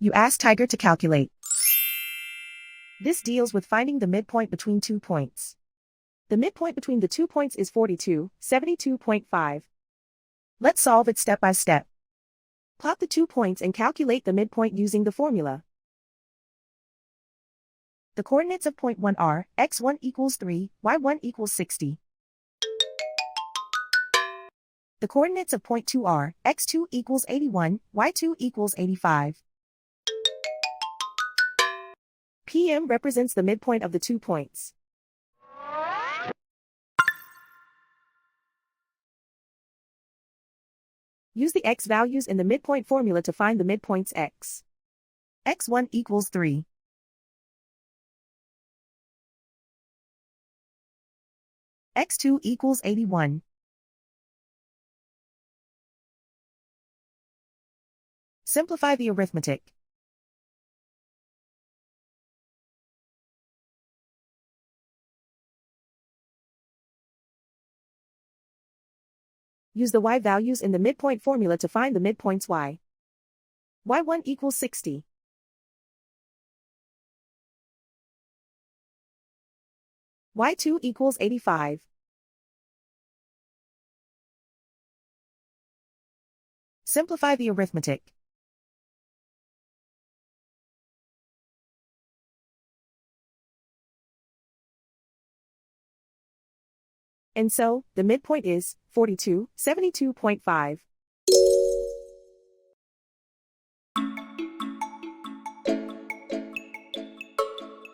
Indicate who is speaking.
Speaker 1: You ask Tiger to calculate. This deals with finding the midpoint between 2 points. The midpoint between the 2 points is 42, 72.5. Let's solve it step by step. Plot the 2 points and calculate the midpoint using the formula. The coordinates of point 1 are x1 equals 3, y1 equals 60. The coordinates of point 2 are x2 equals 81, y2 equals 85. PM represents the midpoint of the 2 points. Use the x values in the midpoint formula to find the midpoints x. x1 equals 3. x2 equals 81. Simplify the arithmetic. Use the y values in the midpoint formula to find the midpoints y. y1 equals 60. y2 equals 85. Simplify the arithmetic. And so, the midpoint is 42, 72.5.